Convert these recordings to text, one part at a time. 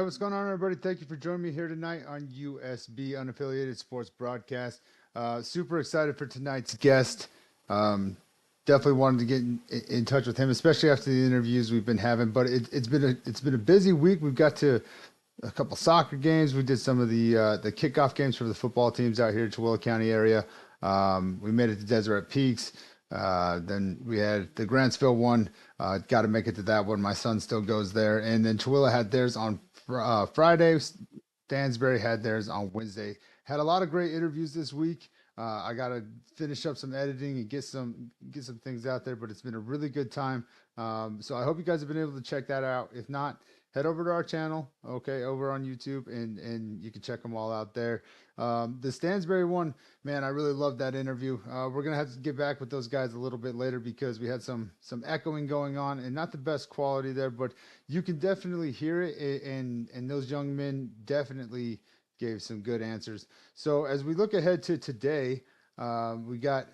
Hey, what's going on, everybody? Thank you for joining me here tonight on USB Unaffiliated Sports Broadcast. Super excited for tonight's guest. Um, Definitely wanted to get in touch with him, especially after the interviews we've been having. But it's been a busy week. We've got to a couple soccer games. We did some of the kickoff games for the football teams out here in Tooele County area. We made it to Deseret Peaks. Then we had the Grantsville one. Got to make it to that one. My son still goes there. And then Tooele had theirs on Friday. Stansbury had theirs on Wednesday. Had a lot of great interviews this week. I got to finish up some editing and get some things out there, but it's been a really good time. So I hope you guys have been able to check that out. If not, head over to our channel, okay, over on YouTube, and you can check them all out there. The Stansbury one, man, I really loved that interview. We're gonna have to get back with those guys a little bit later because we had some echoing going on and not the best quality there, but you can definitely hear it, and those young men definitely gave some good answers. So as we look ahead to today, we got,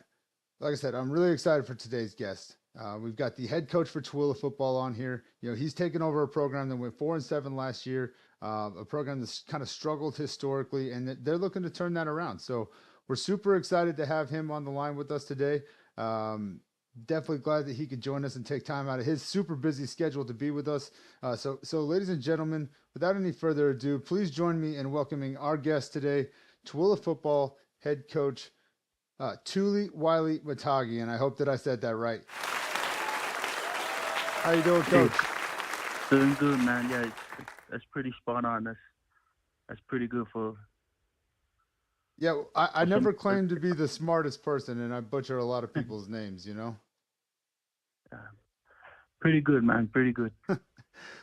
like I said, I'm really excited for today's guest. We've got the head coach for Tooele football on here. You know, he's taken over a program that went 4-7 last year, a program that's kind of struggled historically, and they're looking to turn that around. So we're super excited to have him on the line with us today. Definitely glad that he could join us and take time out of his super busy schedule to be with us. So ladies and gentlemen, without any further ado, please join me in welcoming our guest today, Tooele football head coach Tuli Wily-Matagi, and I hope that I said that right. How you doing, Hey, Coach? doing good, man. Yeah, that's pretty spot on. That's pretty good Yeah, I for some. never claimed to be the smartest person, and I butcher a lot of people's names, you know? Uh, Pretty good, man. Pretty good.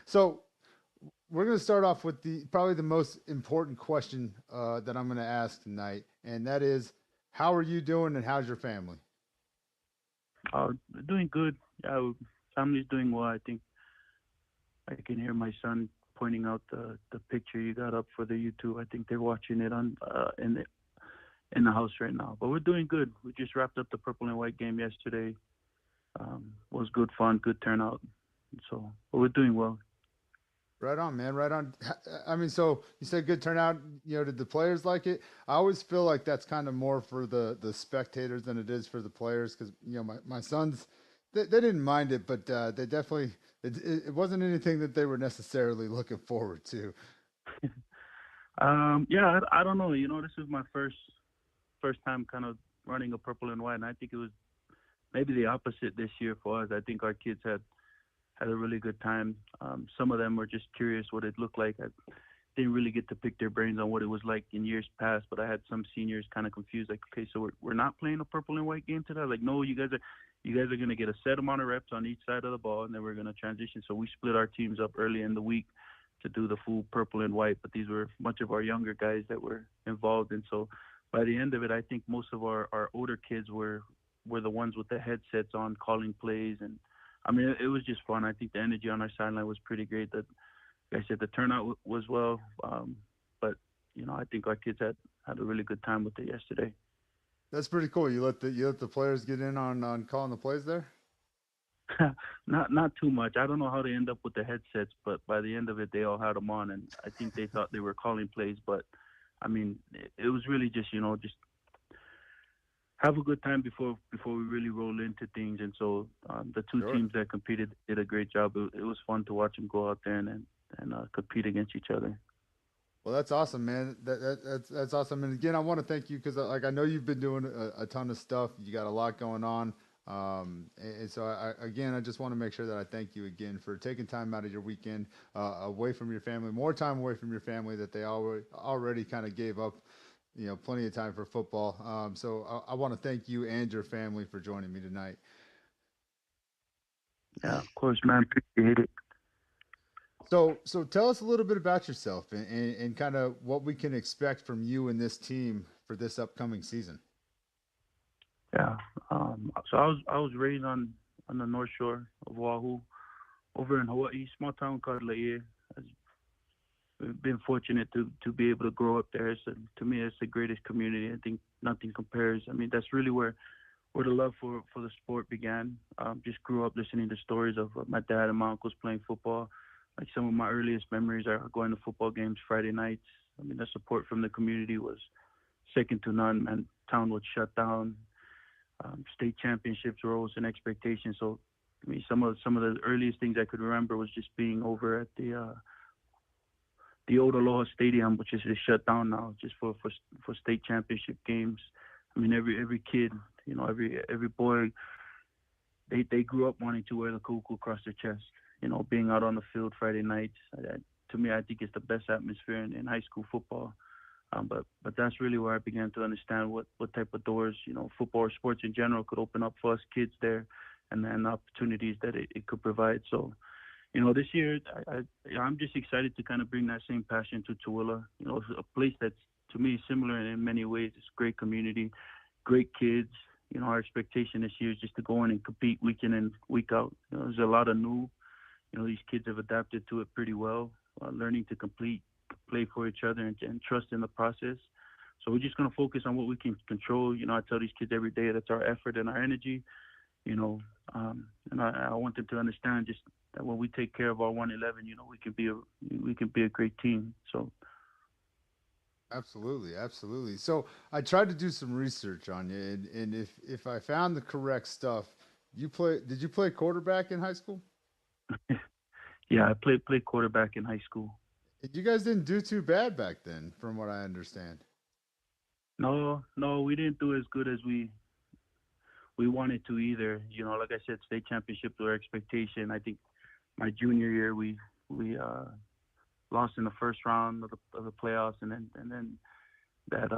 So we're going to start off with probably the most important question that I'm going to ask tonight, and that is, how are you doing and how's your family? Uh, Doing good. Yeah, family's doing well. I think I can hear my son pointing out the picture you got up for the YouTube. I think they're watching it on in the house right now. But we're doing good. We just wrapped up the purple and white game yesterday. Was good fun, good turnout. So, but we're doing well. Right on, man. Right on. I mean, so you said good turnout. You know, did the players like it? I always feel like that's kind of more for the spectators than it is for the players because you know my sons they didn't mind it, but they definitely it wasn't anything that they were necessarily looking forward to. Yeah, I don't know. You know, this is my first time kind of running a purple and white, and I think it was maybe the opposite this year for us. I think our kids had a really good time. Some of them were just curious what it looked like. I didn't really get to pick their brains on what it was like in years past, but I had some seniors kind of confused, like, okay, so we're not playing a purple and white game today. Like, no, you guys are gonna get a set amount of reps on each side of the ball, and then we're gonna transition. So we split our teams up early in the week to do the full purple and white, but these were much of our younger guys that were involved, and so by the end of it, I think most of our older kids were the ones with the headsets on calling plays. And I mean, it was just fun. I think the energy on our sideline was pretty great. That, like I said, the turnout was well, but you know, I think our kids had a really good time with it yesterday. That's pretty cool. You let the players get in on calling the plays there. Not too much. I don't know how they end up with the headsets, but by the end of it, they all had them on, and I think they thought they were calling plays. But I mean, it was really just, you know, just have a good time before we really roll into things. And so the two Sure. teams that competed did a great job. It was fun to watch them go out there and compete against each other. Well, that's awesome, man. That's awesome. And again, I want to thank you because like I know you've been doing a ton of stuff. You got a lot going on. And so again, I just want to make sure that I thank you again for taking time out of your weekend away from your family, more time away from your family that they already kind of gave up, you know, plenty of time for football. So I want to thank you and your family for joining me tonight. Yeah, of course, man. Appreciate it. So tell us a little bit about yourself and kind of what we can expect from you and this team for this upcoming season. Yeah. So I was raised on the North Shore of Oahu, over in Hawaii, small town called Laie. I've been fortunate to be able to grow up there. To me, it's the greatest community. I think nothing compares. I mean, that's really where the love for the sport began. Just grew up listening to stories of my dad and my uncles playing football. like some of my earliest memories are going to football games Friday nights. I mean, the support from the community was second to none. Man, town would shut down. State championships rose in expectation. So, I mean, some of the earliest things I could remember was just being over at the old Aloha Stadium, which is just shut down now, just for state championship games. I mean, every kid, every boy, they grew up wanting to wear the kuku across their chest. Being out on the field Friday nights. To me, I think it's the best atmosphere in high school football. But that's really where I began to understand what type of doors football or sports in general could open up for us kids there, and then opportunities that it could provide. So this year I'm just excited to kind of bring that same passion to Tooele. A place that's to me similar in many ways. It's a great community, great kids. Our expectation this year is just to go in and compete week in and week out. There's a lot of new. These kids have adapted to it pretty well, learning to complete, play for each other, and trust in the process. So we're just going to focus on what we can control. I tell these kids every day that's our effort and our energy. And I want them to understand just that when we take care of our 111, we can be a great team. So. Absolutely, absolutely. So I tried to do some research on you, and if I found the correct stuff, did you play quarterback in high school? Yeah, I played quarterback in high school. You guys didn't do too bad back then, from what I understand. No, we didn't do as good as we wanted to either. Like I said, state championship to our expectation. I think my junior year we lost in the first round of the playoffs, and then that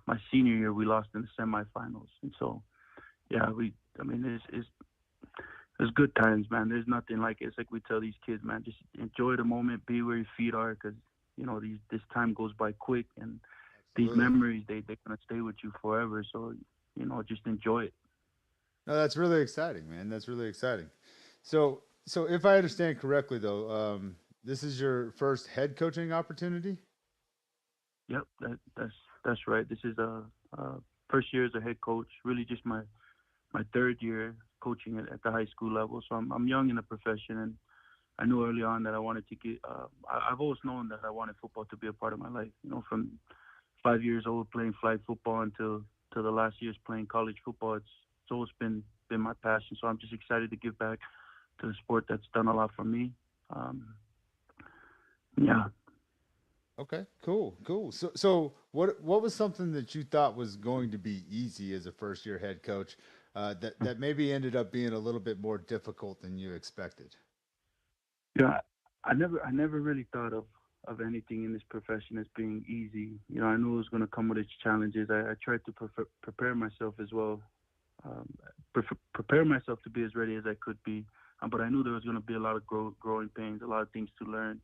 my senior year we lost in the semifinals. And so yeah, I mean it's good times, man. There's nothing like it. It's like we tell these kids, man, just enjoy the moment, be where your feet are, because this time goes by quick, and these Absolutely. memories they're gonna stay with you forever. So just enjoy it. No, that's really exciting, man. That's really exciting. So if I understand correctly, though, this is your first head coaching opportunity. Yep, that's right. This is a first year as a head coach. Really, just my third year coaching at the high school level. So I'm young in the profession, and I knew early on that I wanted to get. I've always known that I wanted football to be a part of my life. From 5 years old playing flag football until to the last years playing college football. It's always been my passion. So I'm just excited to give back to the sport that's done a lot for me. Um, yeah, Okay, cool, cool. So what was something that you thought was going to be easy as a first year head coach, that maybe ended up being a little bit more difficult than you expected? yeah. I never really thought of anything in this profession as being easy. I knew it was going to come with its challenges. I tried to prepare myself as well, prepare myself to be as ready as I could be. But I knew there was going to be a lot of growing pains, a lot of things to learn.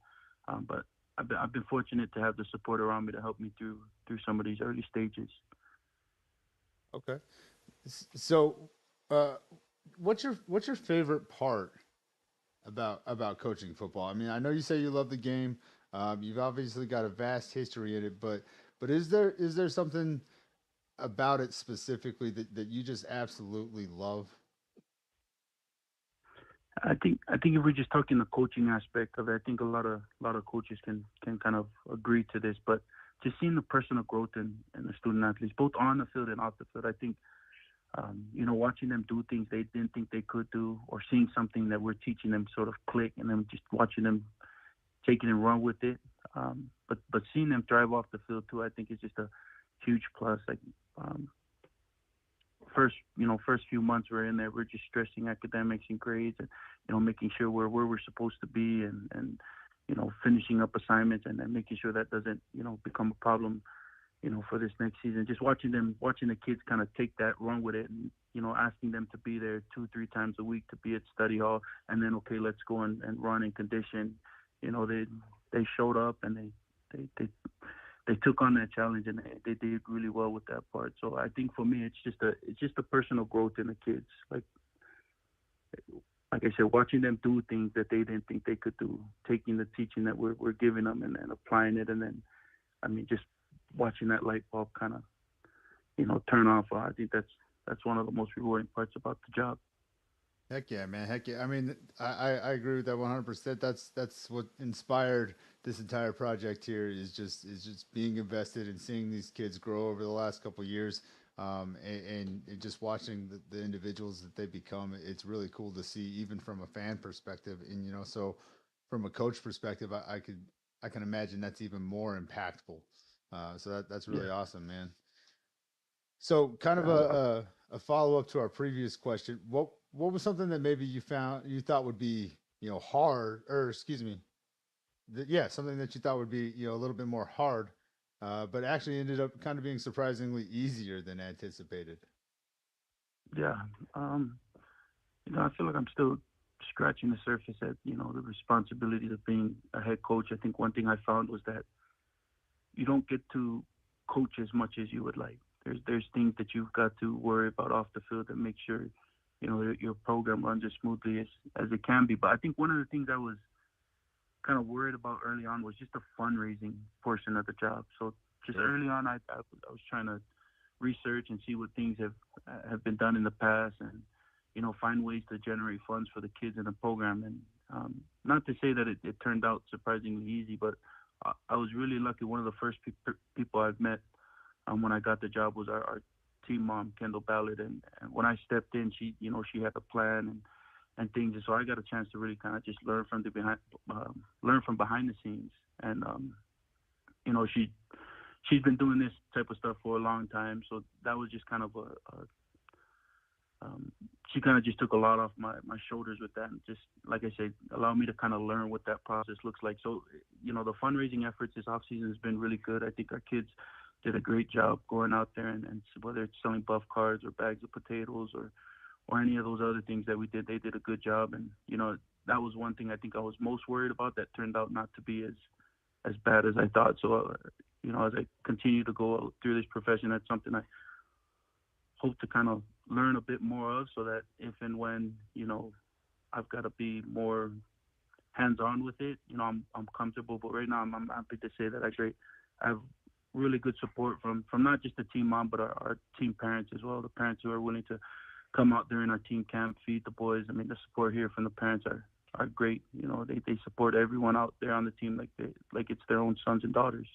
But I've been fortunate to have the support around me to help me through some of these early stages. Okay. So, uh, what's your favorite part about coaching football? I mean, I know you say you love the game. You've obviously got a vast history in it, but is there something about it specifically that you just absolutely love? I think if we're just talking the coaching aspect of it, I think a lot of coaches can kind of agree to this. But just seeing the personal growth in the student athletes, both on the field and off the field, I think watching them do things they didn't think they could do, or seeing something that we're teaching them sort of click, and then just watching them taking and run with it. But seeing them drive off the field too, I think is just a huge plus. Like um, first few months we're in there, we're just stressing academics and grades, and making sure we're where we're supposed to be, and finishing up assignments, and then making sure that doesn't become a problem for this next season. Just watching the kids kind of take that, run with it, and asking them to be there 2-3 times a week to be at study hall, and then okay, let's go and run and condition. They showed up, and they took on that challenge, and they did really well with that part. So I think for me, it's just a personal growth in the kids. Like I said, watching them do things that they didn't think they could do, taking the teaching that we're giving them, and then applying it, and then I mean just watching that light bulb kind of turn off. I think that's one of the most rewarding parts about the job. Heck yeah, man. Heck yeah. I mean, I agree with that 100%. That's what inspired this entire project here is just being invested and seeing these kids grow over the last couple of years, and just watching the individuals that they become. It's really cool to see, even from a fan perspective. And so from a coach perspective, I can imagine that's even more impactful. So that's Yeah. really awesome, man. So, kind of Yeah. a follow up to our previous question. What was something that maybe you thought would be hard, or excuse me, yeah, something that you thought would be a little bit more hard, but actually ended up kind of being surprisingly easier than anticipated. Yeah. Um, I feel like I'm still scratching the surface at, the responsibilities of being a head coach. I think one thing I found was that you don't get to coach as much as you would like. There's things that you've got to worry about off the field that make sure, your program runs as smoothly as it can be. But I think one of the things I was kind of worried about early on was just the fundraising portion of the job. So just Sure. early on, I was trying to research and see what things have been done in the past, and find ways to generate funds for the kids in the program. And not to say that it turned out surprisingly easy, but I was really lucky. One of the first people I've met when I got the job was our team mom, Kendall Ballard. And when I stepped in, she had a plan and things. And so I got a chance to really kind of just learn from behind the scenes. And you know, she's been doing this type of stuff for a long time. So that was just kind of um, she kind of just took a lot off my shoulders with that, and just like I said, allowed me to kind of learn what that process looks like. So, the fundraising efforts this off season has been really good. I think our kids did a great job going out there, and whether it's selling buff cards or bags of potatoes or any of those other things that we did, they did a good job. And that was one thing I think I was most worried about that turned out not to be as bad as I thought. So, as I continue to go through this profession, that's something I hope to kind of learn a bit more of, so that if and when I've got to be more hands on with it, I'm comfortable. But right now, I'm happy to say that I have really good support from not just the team mom, but our team parents as well. The parents who are willing to come out during our team camp, feed the boys. I mean, the support here from the parents are great. They support everyone out there on the team like it's their own sons and daughters.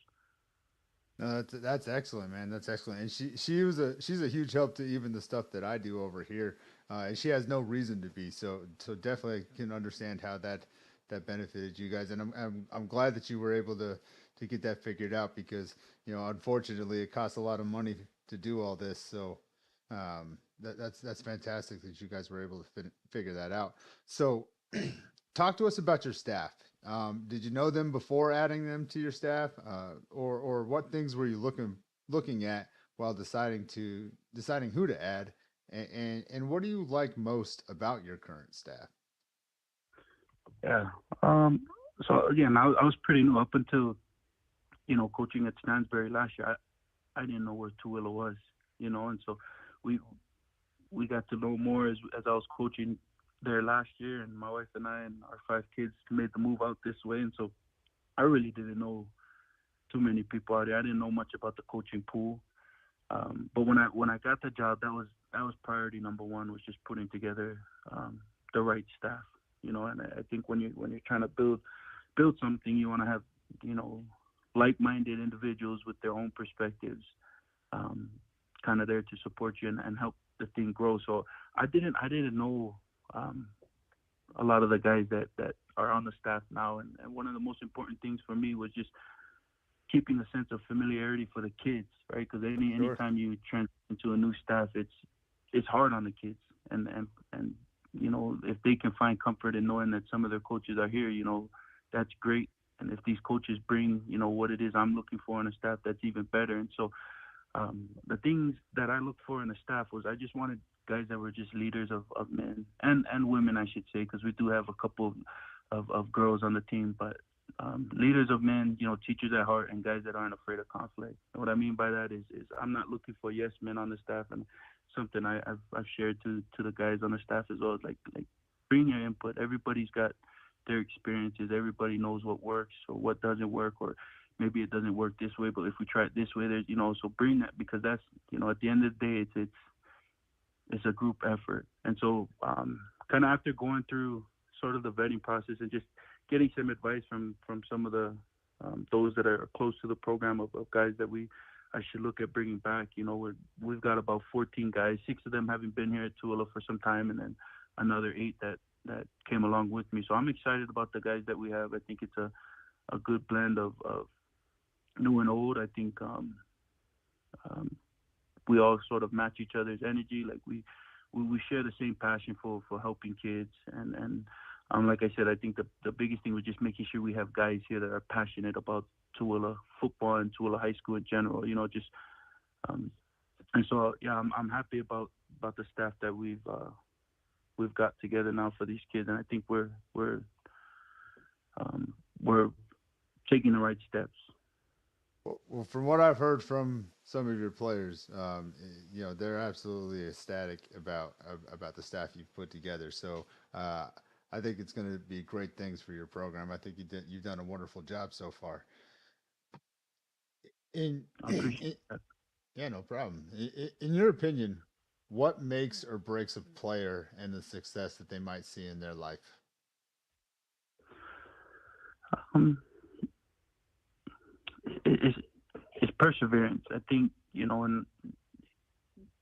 No, that's excellent, man. That's excellent. And she's a huge help to even the stuff that I do over here. And she has no reason to be. So definitely can understand how that benefited you guys. And I'm glad that you were able to get that figured out, because unfortunately it costs a lot of money to do all this. So that's fantastic that you guys were able to figure that out. So talk to us about your staff. Did you know them before adding them to your staff, or what things were you looking at while deciding who to add, and what do you like most about your current staff? Yeah. Um, so again, I was pretty new up until coaching at Stansbury last year. I didn't know where Tooele was, and so we we got to know more as I was coaching there last year, and my wife and I and our five kids made the move out this way, and so I really didn't know too many people out there. I didn't know much about the coaching pool, but when I got the job, that was priority number one, was just putting together the right staff, and I think when you're trying to build something, you want to have you know like-minded individuals with their own perspectives, um, kind of there to support you and help the thing grow. So I didn't know um, a lot of the guys that are on the staff now, and one of the most important things for me was just keeping a sense of familiarity for the kids, right? Because Sure. anytime you transition to a new staff, it's hard on the kids, and if they can find comfort in knowing that some of their coaches are here, that's great. And if these coaches bring what it is I'm looking for in a staff, that's even better. And so the things that I looked for in the staff was I just wanted guys that were just leaders of men and women, I should say, because we do have a couple of girls on the team, but leaders of men, teachers at heart, and guys that aren't afraid of conflict. And what I mean by that is I'm not looking for yes men on the staff, and something I've shared to the guys on the staff as well. Like bring your input. Everybody's got their experiences. Everybody knows what works or what doesn't work, or maybe it doesn't work this way, but if we try it this way, there's so bring that, because that's at the end of the day, it's a group effort. And so kind of after going through sort of the vetting process and just getting some advice from some of the those that are close to the program of guys that I should look at bringing back. We've got about 14 guys, 6 of them having been here at Tooele for some time, and then another 8 that came along with me. So I'm excited about the guys that we have. I think it's a good blend of new and old. I think we all sort of match each other's energy. Like we share the same passion for helping kids, and like I said, I think the biggest thing was just making sure we have guys here that are passionate about Tooele football and Tooele High School in general. Just and so yeah, I'm happy about the staff that we've got together now for these kids, and I think we're taking the right steps. Well, from what I've heard from some of your players, they're absolutely ecstatic about the staff you've put together. So I think it's going to be great things for your program. I think you've done a wonderful job so far. I appreciate that. Yeah, no problem. In your opinion, what makes or breaks a player and the success that they might see in their life? Um, it's perseverance. I think and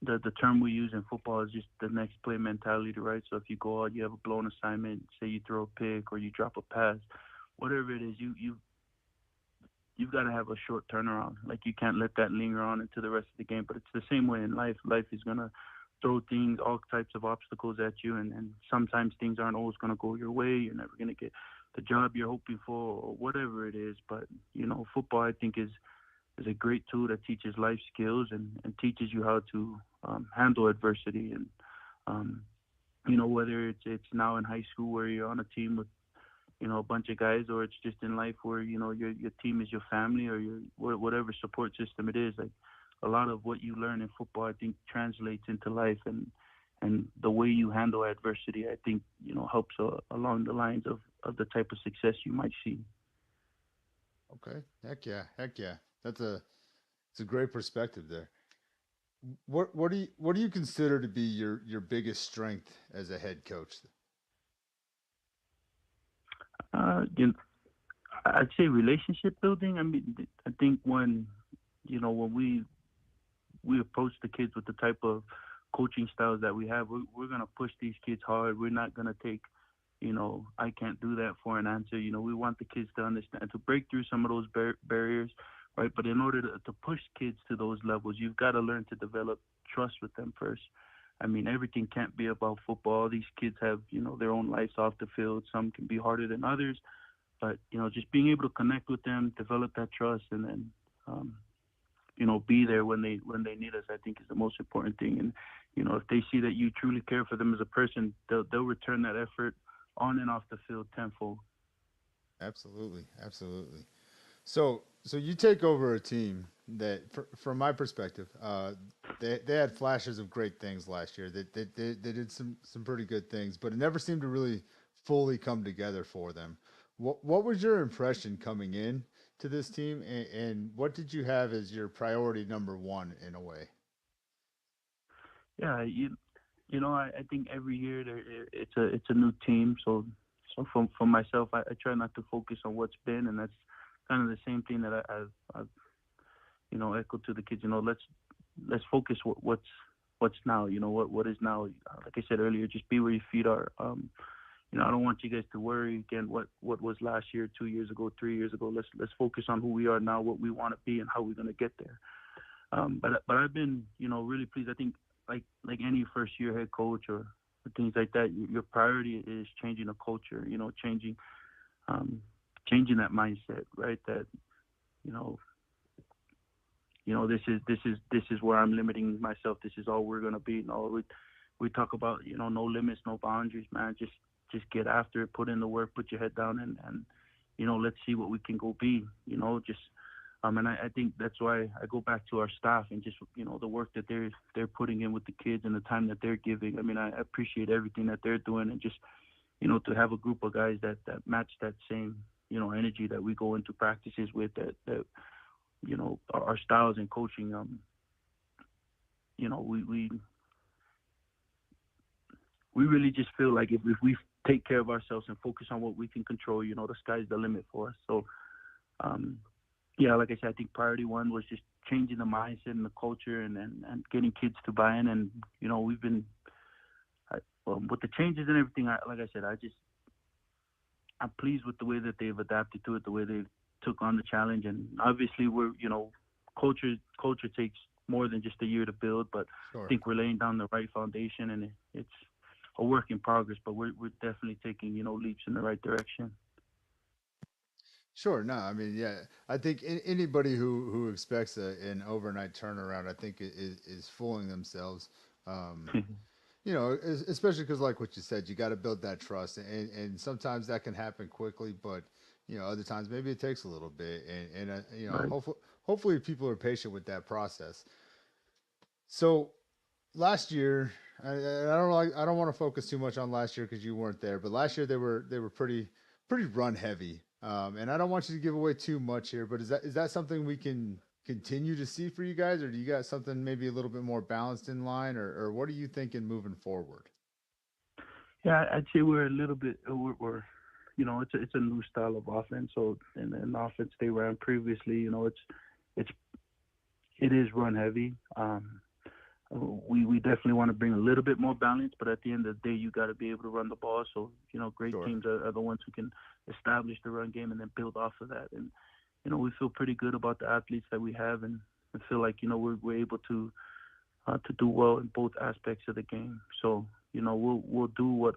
the term we use in football is just the next play mentality, right? So if you go out, you have a blown assignment, say you throw a pick or you drop a pass, whatever it is, you've got to have a short turnaround. Like you can't let that linger on into the rest of the game. But it's the same way in life. Life is gonna throw things, all types of obstacles at you, and sometimes things aren't always gonna go your way. You're never gonna get the job you're hoping for or whatever it is. But football I think is a great tool that teaches life skills and teaches you how to handle adversity. And whether it's now in high school where you're on a team with a bunch of guys, or it's just in life where your team is your family, or your whatever support system it is. Like a lot of what you learn in football I think translates into life, and the way you handle adversity I think helps along the lines of the type of success you might see. Okay, heck yeah. It's a great perspective there. What do you consider to be your biggest strength as a head coach? You know, I'd say relationship building. I mean, I think when we approach the kids with the type of coaching styles that we have, we're gonna push these kids hard. We're not gonna take I can't do that for an answer. We want the kids to understand, to break through some of those barriers, right? But in order to push kids to those levels, you've got to learn to develop trust with them first. I mean, everything can't be about football. These kids have, their own lives off the field. Some can be harder than others, but just being able to connect with them, develop that trust, and then, be there when they need us, I think is the most important thing. And if they see that you truly care for them as a person, they'll return that effort on and off the field tenfold. Absolutely, absolutely. So you take over a team that, from my perspective, they had flashes of great things last year. They did some pretty good things, but it never seemed to really fully come together for them. What was your impression coming in to this team, and what did you have as your priority number one in a way? Yeah, I think every year it's a new team. So for myself, I try not to focus on what's been, and that's kind of the same thing that I've echoed to the kids. Let's focus what's now. What is now. Like I said earlier, just be where your feet are. I don't want you guys to worry again what was last year, 2 years ago, 3 years ago. Let's focus on who we are now, what we want to be, and how we're gonna get there. But I've been really pleased. I think like any first year head coach or things like that, your priority is changing the culture. Um, changing that mindset, right? That you know this is where I'm limiting myself. This is all we're gonna be. No, we talk about no limits, no boundaries, man. Just get after it, put in the work, put your head down, and let's see what we can go be. Just and I think that's why I go back to our staff and just the work that they're putting in with the kids and the time that they're giving. I mean, I appreciate everything that they're doing, and just to have a group of guys that match that same energy that we go into practices with, that our styles in coaching. We we really just feel like if we take care of ourselves and focus on what we can control, the sky's the limit for us. So, um, yeah, like I said, I think priority one was just changing the mindset and the culture and getting kids to buy in. And, we've been, with the changes and everything, like I said, I'm pleased with the way that they've adapted to it, the way they took on the challenge. And obviously, culture takes more than just a year to build, but I Sure. think we're laying down the right foundation, and it's a work in progress. But we're definitely taking leaps in the right direction. Sure. No, I mean, yeah, I think anybody who expects an overnight turnaround, I think is fooling themselves. Um, especially because, like what you said, you got to build that trust, and sometimes that can happen quickly, but other times maybe it takes a little bit, and Right. hopefully people are patient with that process. So last year, I don't like I don't want to focus too much on last year because you weren't there, but last year they were pretty run heavy, and I don't want you to give away too much here, but is that something we can continue to see for you guys, or do you got something maybe a little bit more balanced in line, or what are you thinking moving forward? Yeah, I'd say we're a little bit it's a new style of offense. So and the offense they ran previously, it's it is run heavy. We definitely want to bring a little bit more balance, but at the end of the day, you got to be able to run the ball. So great Sure. teams are the ones who can establish the run game and then build off of that. And we feel pretty good about the athletes that we have, and I feel like we're able to do well in both aspects of the game. So we'll do what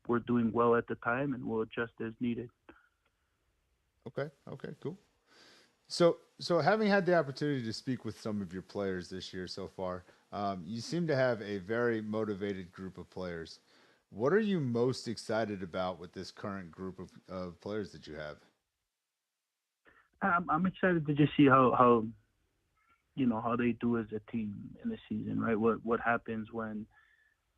we're doing well at the time, and we'll adjust as needed. Okay. Okay. Cool. So having had the opportunity to speak with some of your players this year so far, you seem to have a very motivated group of players. What are you most excited about with this current group of players that you have? I'm excited to just see how they do as a team in the season, right? What happens when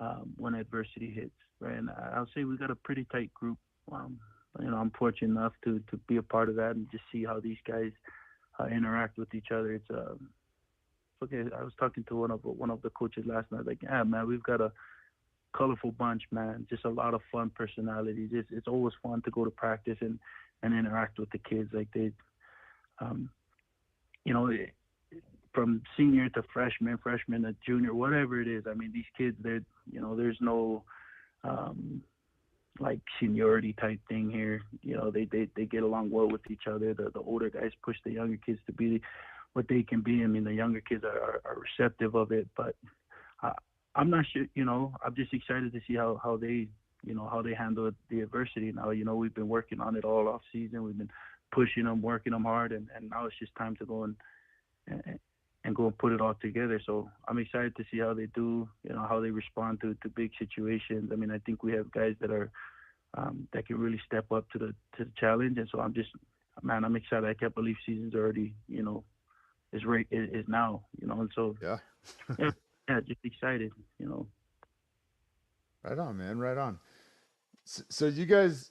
adversity hits, right? And I'll say we got a pretty tight group. Um, I'm fortunate enough to be a part of that and just see how these guys interact with each other. It's okay. I was talking to one of the coaches last night. Like, yeah, man, we've got a colorful bunch, man. Just a lot of fun personalities. It's always fun to go to practice and interact with the kids. Like um, you know, from senior to freshman to junior, whatever it is. I mean, these kids, there's no um, like seniority type thing here. They get along well with each other. The older guys push the younger kids to be what they can be. I mean, the younger kids are receptive of it, but I, I'm not sure. I'm just excited to see how they how they handle the adversity. Now, we've been working on it all off season. We've been pushing them, working them hard, and now it's just time to go and and go and put it all together. So I'm excited to see how they do, how they respond to big situations. I mean, I think we have guys that can really step up to the challenge, and so man, I'm excited. I can't believe season's already, is now, and so Yeah. yeah, yeah, just excited. Right on, man. Right on. So you guys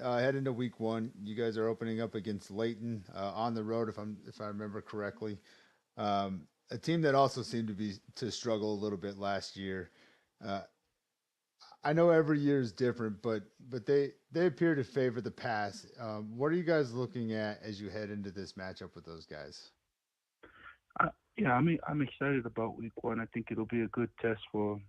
head into week one. You guys are opening up against Layton on the road, if I remember correctly. A team that also seemed to struggle a little bit last year. Uh, I know every year is different, but they appear to favor the pass. What are you guys looking at as you head into this matchup with those guys? Yeah, I'm excited about week one. I think it'll be a good test for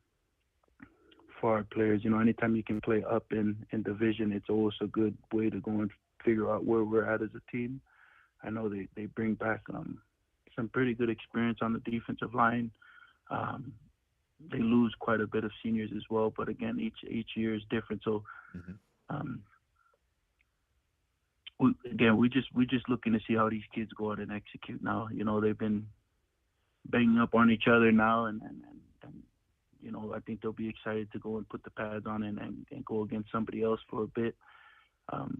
our players. Anytime you can play up in division, it's always a good way to go and figure out where we're at as a team. I know they bring back some pretty good experience on the defensive line. Um, they lose quite a bit of seniors as well, but again, each year is different. So Hmm. um, we just looking to see how these kids go out and execute. Now, they've been banging up on each other now, and I think they'll be excited to go and put the pads on and go against somebody else for a bit,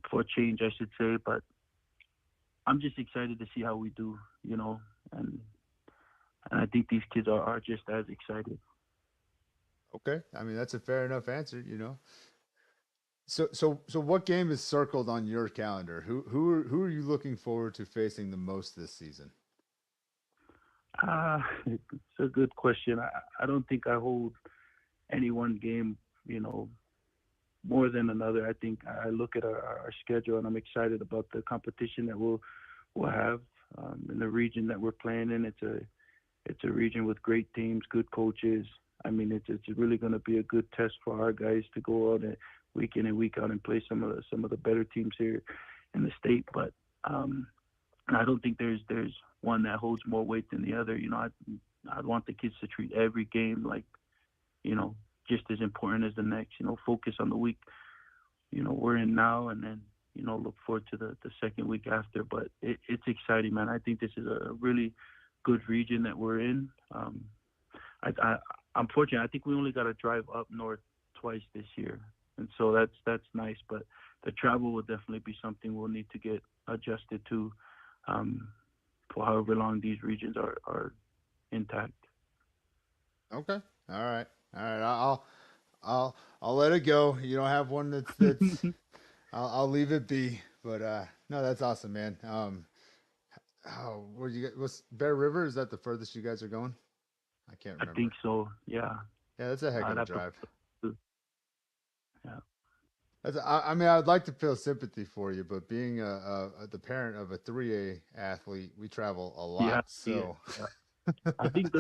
for a change, I should say. But I'm just excited to see how we do, and I think these kids are just as excited. Okay, I mean that's a fair enough answer. So what game is circled on your calendar? Who are you looking forward to facing the most this season? It's a good question. I don't think I hold. any one game, more than another. I think I look at our schedule and I'm excited about the competition that we'll have in the region that we're playing in. It's a region with great teams, good coaches. I mean, it's really going to be a good test for our guys to go out and week in and week out and play some of the better teams here in the state. But I don't think there's one that holds more weight than the other. I'd want the kids to treat every game like just as important as the next. Focus on the week we're in now, and then look forward to the second week after. But it's exciting, man. I think this is a really good region that we're in. I'm fortunate. I think we only got to drive up north twice this year, and so that's nice. But the travel will definitely be something we'll need to get adjusted to for however long these regions are intact. Okay. All right. All right. I'll let it go. You don't have one that's I'll leave it be. But no, that's awesome, man. Where you get? What's Bear River? Is that the furthest you guys are going? I can't I remember. think so. Yeah, Yeah, that's a heck of I'd a have drive. to. Yeah, I mean, I'd like to feel sympathy for you, but being the parent of a 3A athlete, we travel a yeah, lot. yeah. So, I think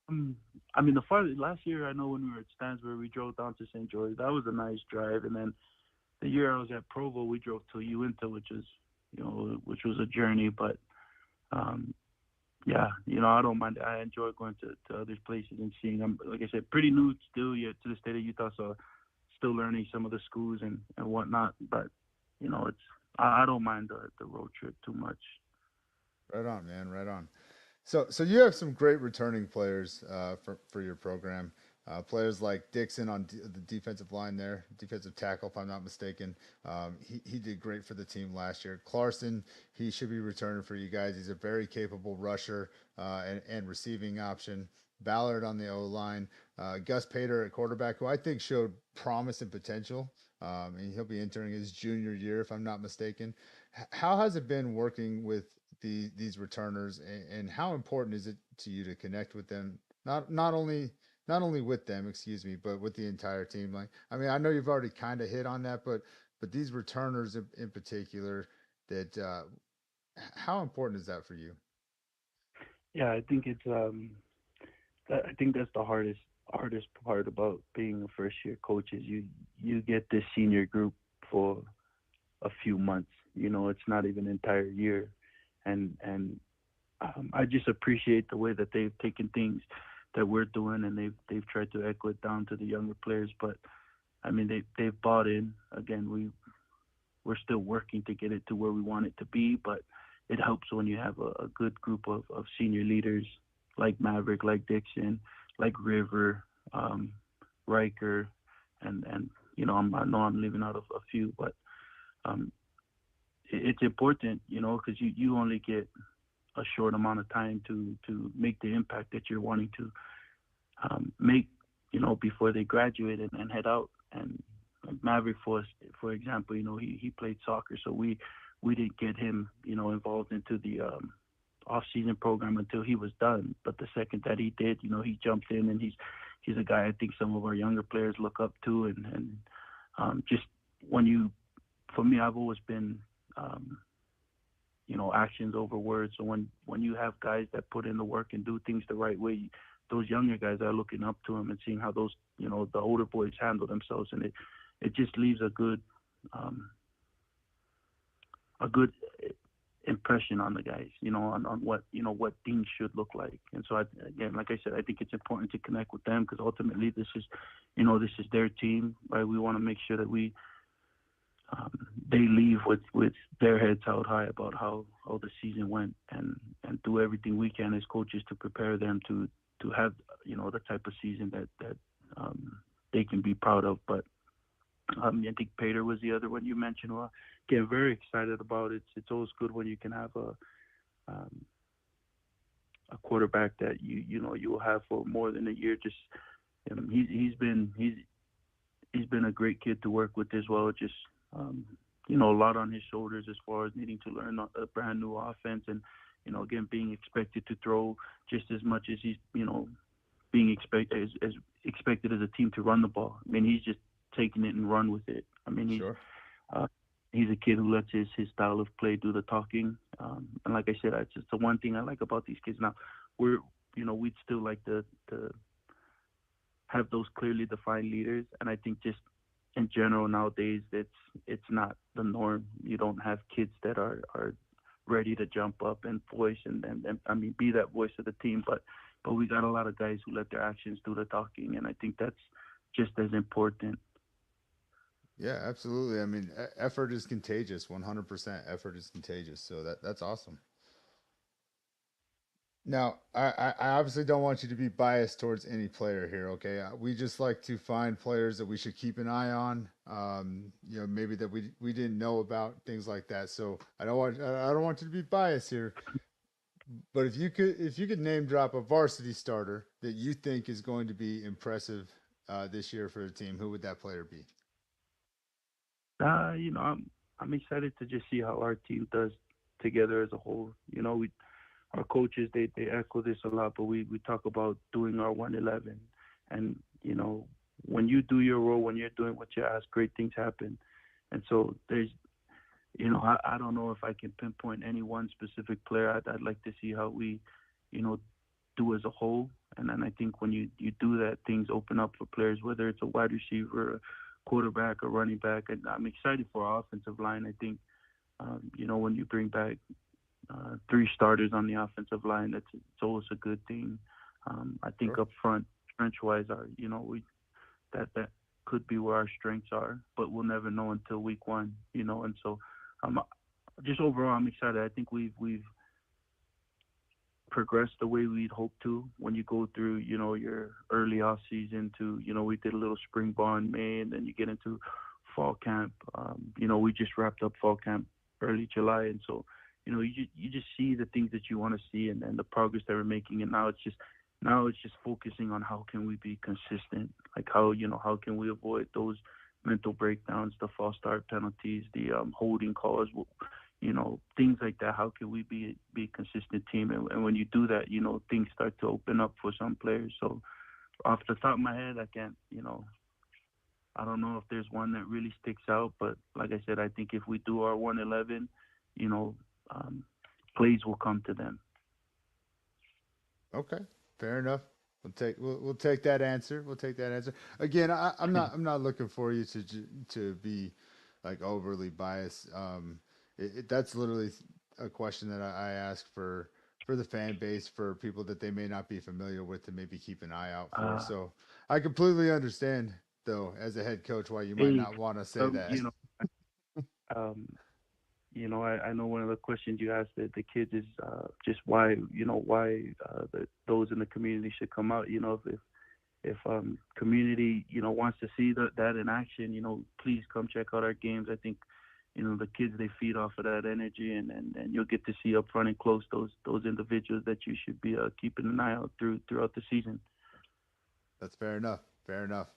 um, I mean the farthest last year I know when we were at Stansbury we drove down to St. George. That was a nice drive, and then the year I was at Provo we drove to Uinta, which was a journey, but um, yeah, I don't mind. I enjoy going to other places and seeing. I'm like I said, pretty new still yet to the state of Utah, so still learning some of the schools and whatnot. But it's I don't mind the road trip too much. right on, man, right on. So you have some great returning players for your program. Players like Dixon on the defensive line there, defensive tackle, if I'm not mistaken. He did great for the team last year. Clarkson, he should be returning for you guys. He's a very capable rusher and receiving option. Ballard on the O line. Gus Pater at quarterback, who I think showed promise and potential. And he'll be entering his junior year, if I'm not mistaken. How has it been working with these returners, and how important is it to you to connect with them? Not only with them, excuse me, but with the entire team. Like, I mean, I know you've already kind of hit on that, but these returners in particular, that how important is that for you? Yeah, I think I think that's the hardest part about being a first year coach is you get this senior group for a few months. It's not even an entire year, and I just appreciate the way that they've taken things that we're doing and they've tried to echo it down to the younger players. But I mean they've bought in. Again, we're still working to get it to where we want it to be, but it helps when you have a good group of senior leaders like Maverick, like Dixon, like River, Riker, and I know I'm leaving out of a few, but um, it's important, because you only get a short amount of time to make the impact that you're wanting to make, before they graduate and head out. And like Maverick, for example, he played soccer, so we didn't get him, involved into the off-season program until he was done. But the second that he did, he jumped in, and he's a guy I think some of our younger players look up to, and just for me, I've always been, actions over words. So when you have guys that put in the work and do things the right way, those younger guys are looking up to him and seeing how those, the older boys handle themselves, and it just leaves um, a good impression on the guys, on what things should look like. And so again, like I said, I think it's important to connect with them because ultimately this is their team, right? We want to make sure that they leave with their heads held high about how the season went, and do everything we can as coaches to prepare them to have the type of season that they can be proud of. But I think Pater was the other one you mentioned. Well, again, very excited about it. It's always good when you can have a quarterback that you will have for more than a year. Just he's been a great kid to work with as well. Just a lot on his shoulders as far as needing to learn a brand new offense, and again being expected to throw just as much as he's being expected as a team to run the ball. I mean, he's just taking it and run with it. I mean, Sure. uh, he's a kid who lets his style of play do the talking. And like I said, it's just the one thing I like about these kids. Now, we're we'd still like to have those clearly defined leaders, and I think just in general nowadays, it's not the norm. You don't have kids that are ready to jump up and voice and I mean be that voice of the team, but we got a lot of guys who let their actions do the talking, and I think that's just as important. Yeah, absolutely. I mean, effort is contagious. 100% effort is contagious. So that's awesome. Now, I obviously don't want you to be biased towards any player here, okay? We just like to find players that we should keep an eye on, maybe that we didn't know about, things like that. So I don't want you to be biased here, but if you could name drop a varsity starter that you think is going to be impressive this year for the team, who would that player be? I'm excited to just see how our team does together as a whole. We our coaches they echo this a lot, but we talk about doing our 111, and when you do your role, when you're doing what you ask, great things happen. And so I don't know if I can pinpoint any one specific player. I'd like to see how we you know do as a whole, and then I think when you do that, things open up for players, whether it's a wide receiver, a quarterback, or running back. And I'm excited for our offensive line. I think when you bring back three starters on the offensive line, it's always a good thing. I think Sure. up front, trench wise, we that could be where our strengths are, but we'll never know until week one. And so um, just overall, I'm excited. I think we've progressed the way we'd hoped to. When you go through, your early off season to, we did a little spring ball in May, and then you get into fall camp. We just wrapped up fall camp early July, and so you just see the things that you want to see, and the progress that we're making. And now it's just focusing on how can we be consistent, like how can we avoid those mental breakdowns, the false start penalties, the holding calls, things like that. How can we be a consistent team? And when you do that, things start to open up for some players. So off the top of my head, I can't, I don't know if there's one that really sticks out, but like I said, I think if we do our 111, you know, um, plays will come to them. Okay, fair enough. We'll take that answer. We'll take that answer. Again, I'm not looking for you to be like overly biased. That's literally a question that I ask for the fan base, for people that they may not be familiar with, to maybe keep an eye out for. Uh, So I completely understand, though, as a head coach, why you might hey, not want to say that. um, I know one of the questions you asked the kids is just why those in the community should come out. If community wants to see that in action, please come check out our games. I think the kids, they feed off of that energy, and you'll get to see up front and close those individuals that you should be keeping an eye out throughout the season. That's fair enough. Fair enough.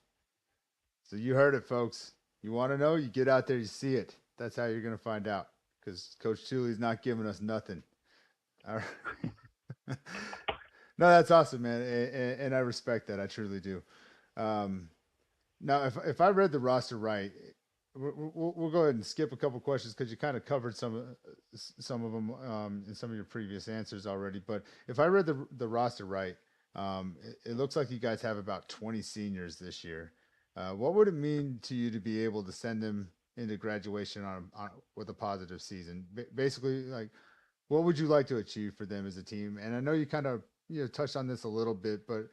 So you heard it, folks. You want to know? You get out there, you see it. That's how you're going to find out. Because Coach Tuli's not giving us nothing. All right. No, that's awesome, man, and I respect that. I truly do. Um, Now, if I read the roster right, we'll go ahead and skip a couple questions because you kind of covered some of them in some of your previous answers already. But if I read the roster right, it looks like you guys have about 20 seniors this year. What would it mean to you to be able to send them into graduation with a positive season? Basically, like, what would you like to achieve for them as a team? And I know you kind of touched on this a little bit, but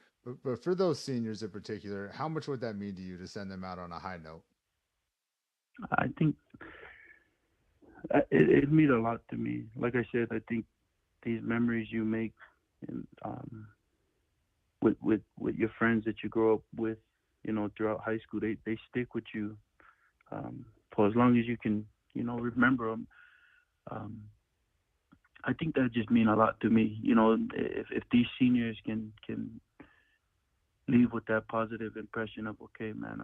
for those seniors in particular, how much would that mean to you to send them out on a high note? I think it means a lot to me. Like I said, I think these memories you make and, with your friends that you grow up with, throughout high school, they stick with you for as long as you can, remember them. Um, I think that just mean a lot to me. If these seniors can leave with that positive impression of, okay, man,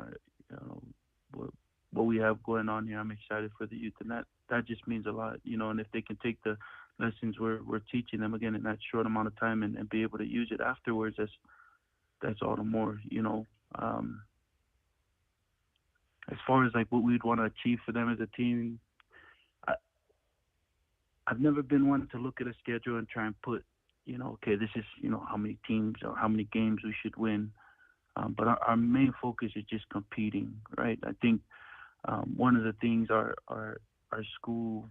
what, what we have going on here, I'm excited for the youth, and that just means a lot. And if they can take the lessons we're teaching them again in that short amount of time, and be able to use it afterwards, that's all the more, as far as like what we'd want to achieve for them as a team, I, I've never been one to look at a schedule and try and put, okay, this is, how many teams or how many games we should win. But our main focus is just competing, right? I think one of the things our school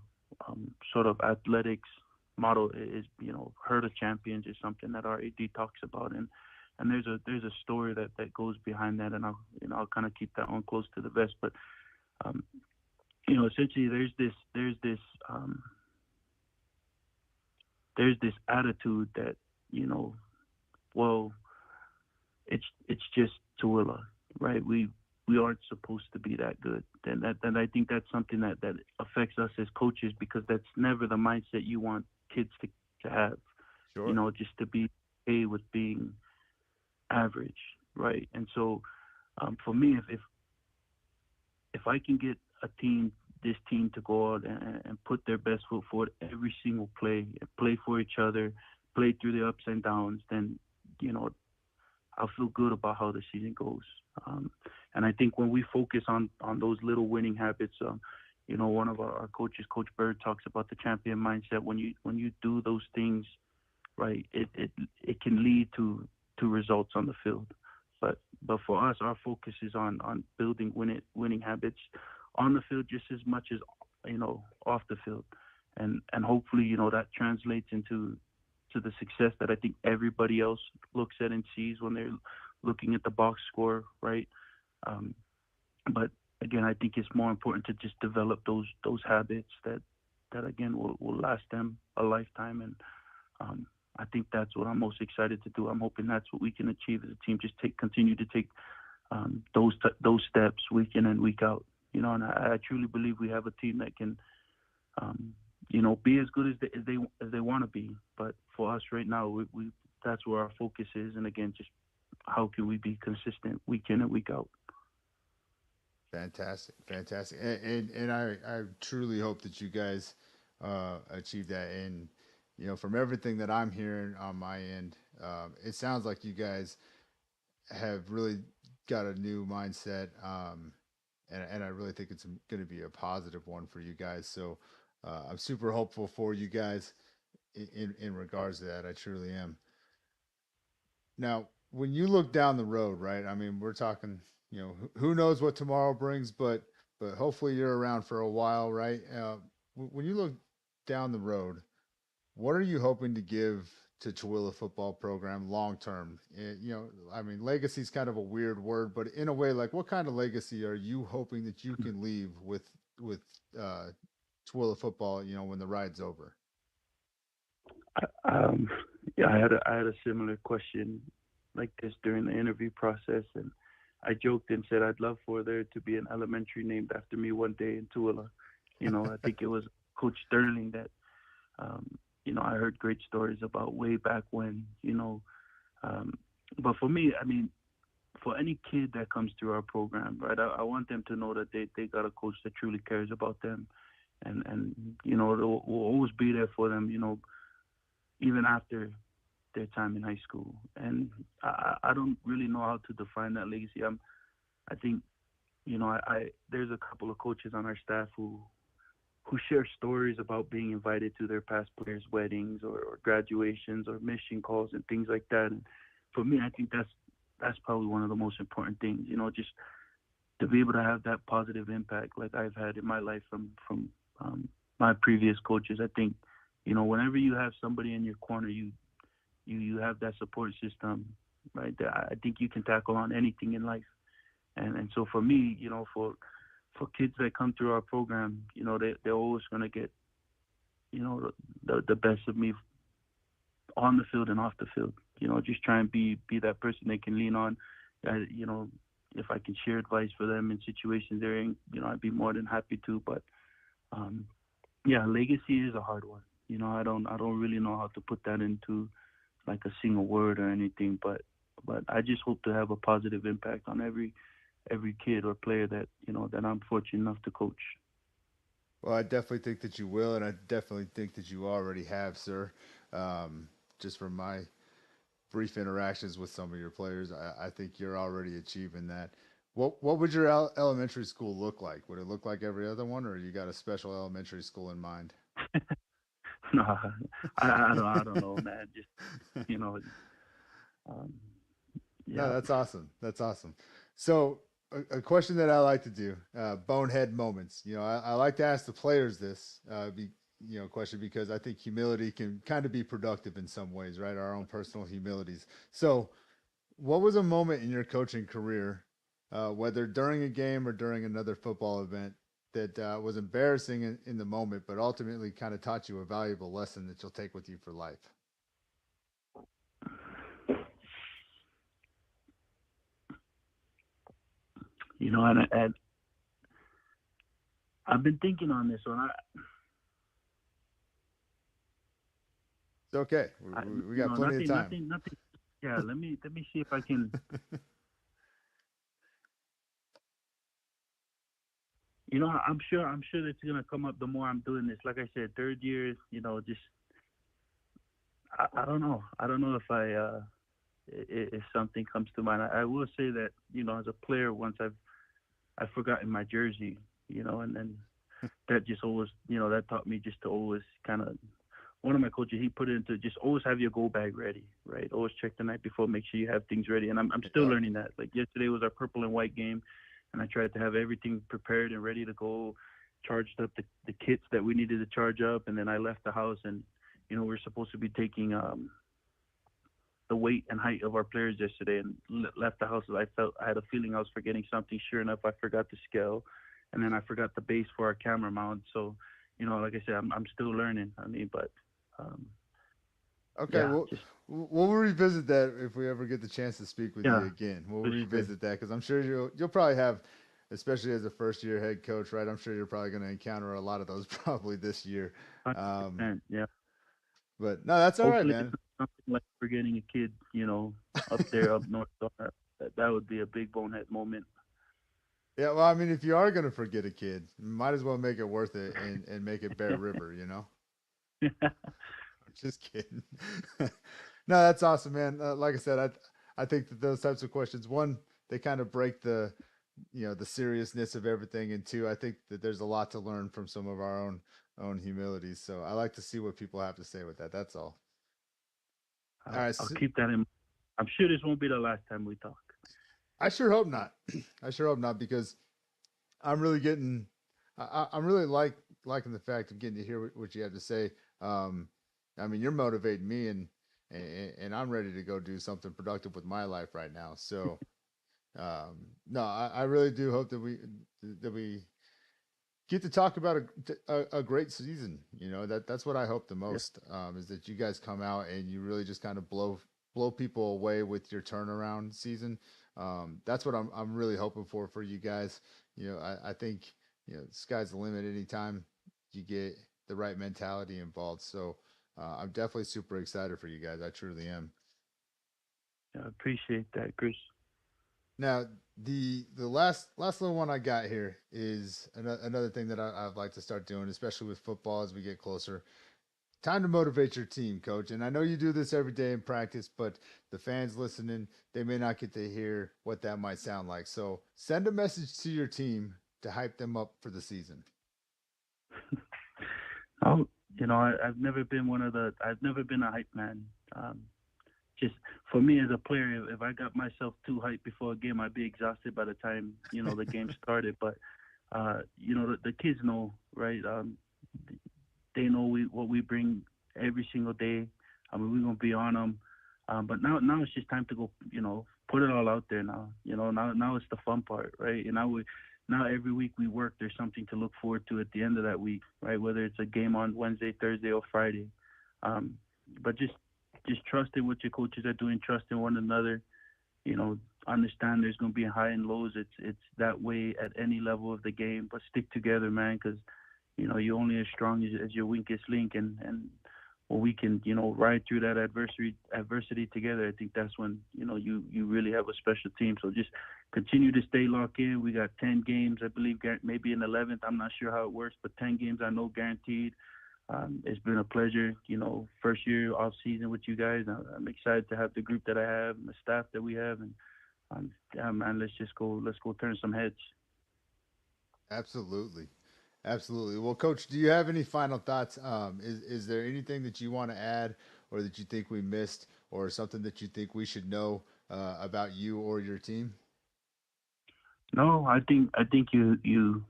sort of athletics model is, herd of champions is something that our AD talks about, and there's a story that goes behind that, and I'll kind of keep that one close to the vest, but um, essentially um, there's this attitude that you know well it's just Tooele, right? We aren't supposed to be that good, and I think that's something that affects us as coaches because that's never the mindset you want kids to have. Sure. Just to be okay with being average, right? And so for me, if I can get this team to go out and put their best foot forward every single play, and play for each other, play through the ups and downs, then you know I'll feel good about how the season goes. And I think when we focus on those little winning habits, one of our coaches, Coach Bird, talks about the champion mindset. When you do those things, right, it can lead to results on the field. But for us, our focus is on building winning habits on the field just as much as off the field, and hopefully that translates into the success that I think everybody else looks at and sees when they're looking at the box score, right? Um, but again, I think it's more important to just develop those habits that again will last them a lifetime, and I think that's what I'm most excited to do. I'm hoping that's what we can achieve as a team. Just continue to take those steps week in and week out. And I truly believe we have a team that can um, be as good as they want to be. But for us right now, we that's where our focus is. And again, just how can we be consistent week in and week out? Fantastic, fantastic, and I truly hope that you guys achieve that. And from everything that I'm hearing on my end, it sounds like you guys have really got a new mindset, and I really think it's going to be a positive one for you guys. So I'm super hopeful for you guys in regards to that. I truly am. Now, when you look down the road, right? I mean, we're talking, who knows what tomorrow brings, but hopefully you're around for a while, right? When you look down the road, what are you hoping to give to Tooele football program long term? I mean, legacy is kind of a weird word, but in a way, like, what kind of legacy are you hoping that you can leave with uh, Tooele football? When the ride's over. Um, yeah, I had a similar question like this during the interview process, and I joked and said I'd love for there to be an elementary named after me one day in Tooele. I think it was Coach Sterling that um, I heard great stories about way back when. Um, but for me, I mean, for any kid that comes through our program, right, I want them to know that they got a coach that truly cares about them, and will always be there for them. Even after their time in high school. And I don't really know how to define that legacy. I think I there's a couple of coaches on our staff who share stories about being invited to their past players' weddings or graduations or mission calls and things like that. And for me, I think that's probably one of the most important things. Just to be able to have that positive impact like I've had in my life from my previous coaches. I think whenever you have somebody in your corner, you have that support system, right? That I think you can tackle on anything in life. And so for me, for kids that come through our program, they're always gonna get the best of me on the field and off the field. Just try and be that person they can lean on. If I can share advice for them in situations they're in, I'd be more than happy to. But um, yeah, legacy is a hard one. I don't really know how to put that into like a single word or anything, but I just hope to have a positive impact on every kid or player that I'm fortunate enough to coach. Well, I definitely think that you will, and I definitely think that you already have, sir. Just from my brief interactions with some of your players, I think you're already achieving that. What would your elementary school look like? Would it look like every other one, or you got a special elementary school in mind? No, I don't know, man. Just you know, um, No, yeah. that's awesome. That's awesome. So, a question that I like to do, bonehead moments. I like to ask the players this, question because I think humility can kind of be productive in some ways, right? Our own personal humilities. So, what was a moment in your coaching career, whether during a game or during another football event, that was embarrassing in the moment, but ultimately kind of taught you a valuable lesson that you'll take with you for life? And I've been thinking on this one. It's okay. I We got plenty of time. nothing. Yeah, let me see if I can. I'm sure that's gonna come up the more I'm doing this. Like I said, third year, just I don't know. I don't know if if something comes to mind. I will say that as a player, once I've forgotten my jersey, and then that just always that taught me just to always kind of, one of my coaches, he put it into just always have your go bag ready, right? Always check the night before, make sure you have things ready. And I'm still Yeah. learning that. Like yesterday was our purple and white game, and I tried to have everything prepared and ready to go, charged up the kits that we needed to charge up, and then I left the house, and we're supposed to be taking the weight and height of our players yesterday, and left the house. I had a feeling I was forgetting something. Sure enough, I forgot the scale, and then I forgot the base for our camera mount. So, like I said, I'm still learning. I mean, but um, Okay, yeah, well, just we'll revisit that if we ever get the chance to speak with you yeah, again. We'll for sure. revisit that because I'm sure you'll probably have, especially as a first year head coach, right? I'm sure you're probably going to encounter a lot of those probably this year. Um, 100%. Yeah. but no, that's all right, Hopefully, it's man. not something like forgetting a kid, up there, up north. That would be a big bonehead moment. Yeah, well, I mean, if you are going to forget a kid, might as well make it worth it and make it Bear River, you know? I'm just kidding. No, that's awesome, man. Like I said, I think that those types of questions, one, they kind of break the seriousness of everything, and two, I think that there's a lot to learn from some of our own humilities. So I like to see what people have to say with that. That's all. All right, I'll so keep that in mind. I'm sure this won't be the last time we talk. I sure hope not. I sure hope not because I'm really getting, I'm really liking the fact of getting to hear what you have to say. Um, I mean, you're motivating me, and I'm ready to go do something productive with my life right now. So, no, I really do hope that we get to talk about a great season. That's what I hope the Yeah. most, is that you guys come out and you really just kind of blow people away with your turnaround season. That's what I'm really hoping for you guys. I think sky's the limit anytime you get the right mentality involved. So I'm definitely super excited for you guys. I truly am. I appreciate that, Chris. Now, the last little one I got here is another thing that I'd like to start doing, especially with football as we get closer. Time to motivate your team, coach. And I know you do this every day in practice, but the fans listening, they may not get to hear what that might sound like. So send a message to your team to hype them up for the season. Oh, I've never been a hype man. Just for me as a player, if I got myself too hyped before a game, I'd be exhausted by the time the game started. But the kids know, right? They know what we bring every single day. I mean, we're gonna be on them. But now it's just time to go. Put it all out there now. Now it's the fun part, right? And now every week we work. There's something to look forward to at the end of that week, right? Whether it's a game on Wednesday, Thursday, or Friday. Um, but just trust in what your coaches are doing. Trust in one another. Understand there's going to be high and lows. It's that way at any level of the game. But stick together, man, because you're only as strong as your weakest link, and when we can ride through that adversity together, I think that's when you really have a special team. So just continue to stay locked in. We got 10 games, I believe, maybe an 11th. I'm not sure how it works, but 10 games I know guaranteed. It's been a pleasure, first year off season with you guys. I'm excited to have the group that I have and the staff that we have, and yeah, man, let's go turn some heads. Absolutely. Absolutely. Well, Coach, do you have any final thoughts? Is there anything that you want to add, or that you think we missed, or something that you think we should know about you or your team? No, I think you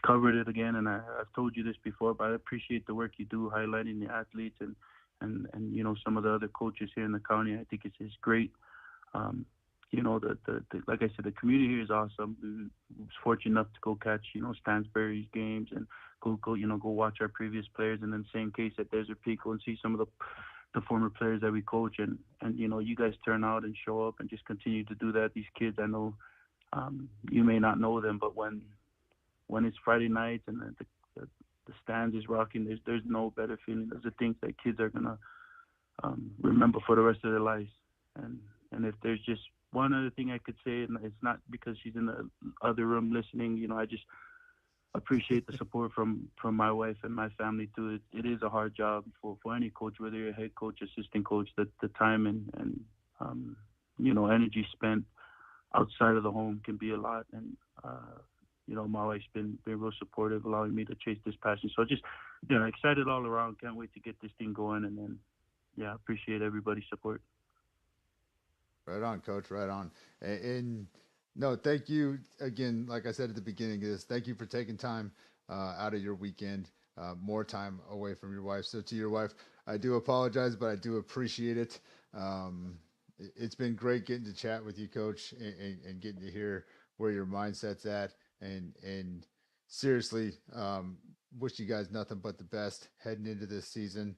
covered it again, and I've told you this before, but I appreciate the work you do highlighting the athletes and some of the other coaches here in the county. I think it's great. Um, the like I said, the community here is awesome. We was fortunate enough to go catch Stansbury's games and go watch our previous players, and then same case at Desert Peak and see some of the former players that we coach, and you guys turn out and show up and just continue to do that. These kids, I know, you may not know them, but when it's Friday nights and the stands is rocking, there's no better feeling. Those are things that kids are gonna remember for the rest of their lives. And if there's just one other thing I could say, and it's not because she's in the other room listening, I just appreciate the support from my wife and my family too. It is a hard job for any coach, whether you're a head coach, assistant coach. The time and energy spent outside of the home can be a lot. And my wife's been real supportive, allowing me to chase this passion. So just excited all around. Can't wait to get this thing going. And then appreciate everybody's support. Right on, Coach. Right on. And no, thank you again. Like I said at the beginning of this, thank you for taking time out of your weekend, more time away from your wife. So to your wife, I do apologize, but I do appreciate it. It's been great getting to chat with you, Coach, and getting to hear where your mindset's at. And seriously, wish you guys nothing but the best heading into this season.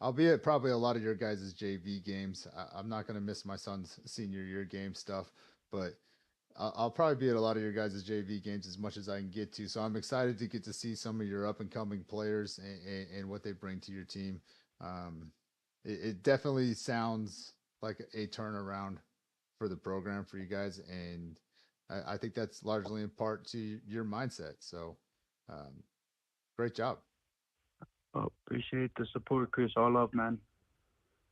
I'll be at probably a lot of your guys' JV games. I'm not going to miss my son's senior year game stuff, but I'll probably be at a lot of your guys' JV games as much as I can get to. So I'm excited to get to see some of your up and coming players and what they bring to your team. Um, it definitely sounds like a turnaround for the program for you guys, and I think that's largely in part to your mindset. So um, great job. Oh, appreciate the support, Chris. All love, man.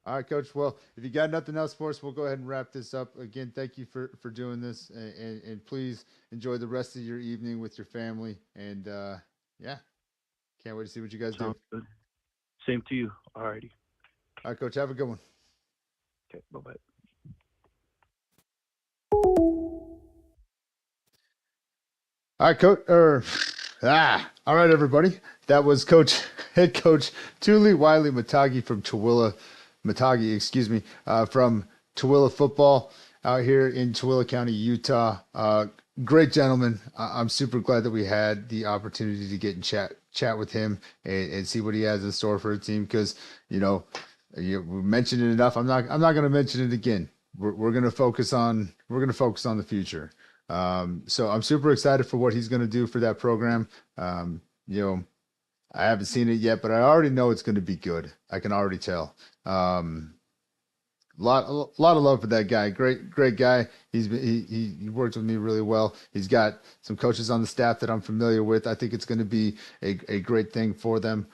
All right, Coach. Well, if you got nothing else for us, we'll go ahead and wrap this up. Again, thank you for doing this, and please enjoy the rest of your evening with your family. And yeah, can't wait to see what you guys do. Sounds good. Same to you. Alrighty. All right, Coach. Have a good one. Okay. Bye bye. All right, Coach. All right, everybody. That was head coach Tuli Wily-Matagi from Matagi, excuse me, from Tooele Football out here in Tooele County, Utah. Great gentleman. I'm super glad that we had the opportunity to get and chat with him and see what he has in store for a team. Because we mentioned it enough. I'm not going to mention it again. We're going to focus on the future. So I'm super excited for what he's going to do for that program. I haven't seen it yet, but I already know it's going to be good. I can already tell. Lot of love for that guy. Great guy. He worked with me really well. He's got some coaches on the staff that I'm familiar with. I think it's going to be a great thing for them.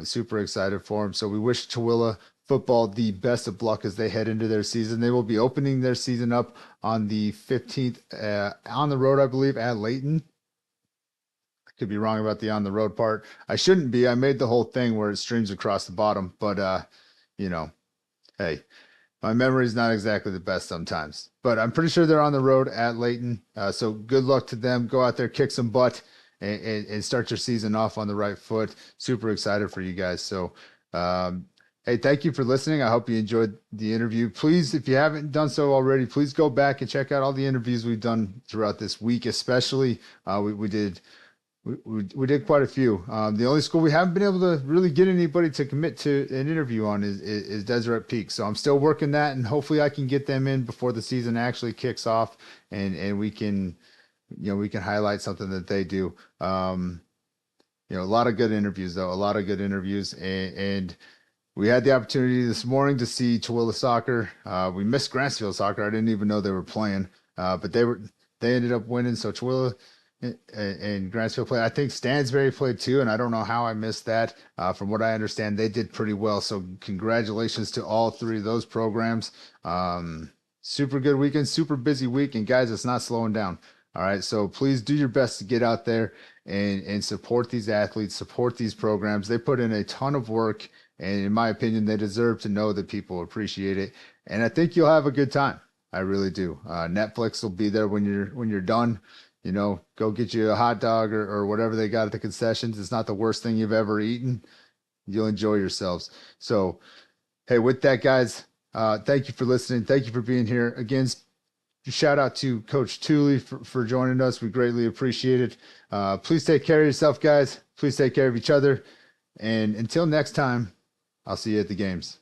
Super excited for him. So we wish Tooele football the best of luck as they head into their season. They will be opening their season up on the 15th on the road, I believe, at Layton. I could be wrong about the on the road part. I shouldn't be. I made the whole thing where it streams across the bottom, but hey, my memory is not exactly the best sometimes. But I'm pretty sure they're on the road at Layton. So good luck to them. Go out there, kick some butt, and start your season off on the right foot. Super excited for you guys. So hey, thank you for listening. I hope you enjoyed the interview. Please, if you haven't done so already, please go back and check out all the interviews we've done throughout this week. Especially, we did quite a few. The only school we haven't been able to really get anybody to commit to an interview on is Deseret Peak. So I'm still working that, and hopefully I can get them in before the season actually kicks off, and we can highlight something that they do. A lot of good interviews though, a lot of good interviews, and we had the opportunity this morning to see Tooele soccer. We missed Grantsville soccer. I didn't even know they were playing, but they ended up winning. So Tooele and Grantsville played. I think Stansbury played too, and I don't know how I missed that. From what I understand, they did pretty well. So congratulations to all three of those programs. Super good weekend, super busy week, and guys, it's not slowing down. All right, so please do your best to get out there and support these athletes, support these programs. They put in a ton of work, and in my opinion, they deserve to know that people appreciate it. And I think you'll have a good time. I really do. Netflix will be there when you're done. Go get you a hot dog or whatever they got at the concessions. It's not the worst thing you've ever eaten. You'll enjoy yourselves. So, hey, with that, guys, thank you for listening. Thank you for being here. Again, shout out to Coach Tuli for joining us. We greatly appreciate it. Please take care of yourself, guys. Please take care of each other. And until next time, I'll see you at the games.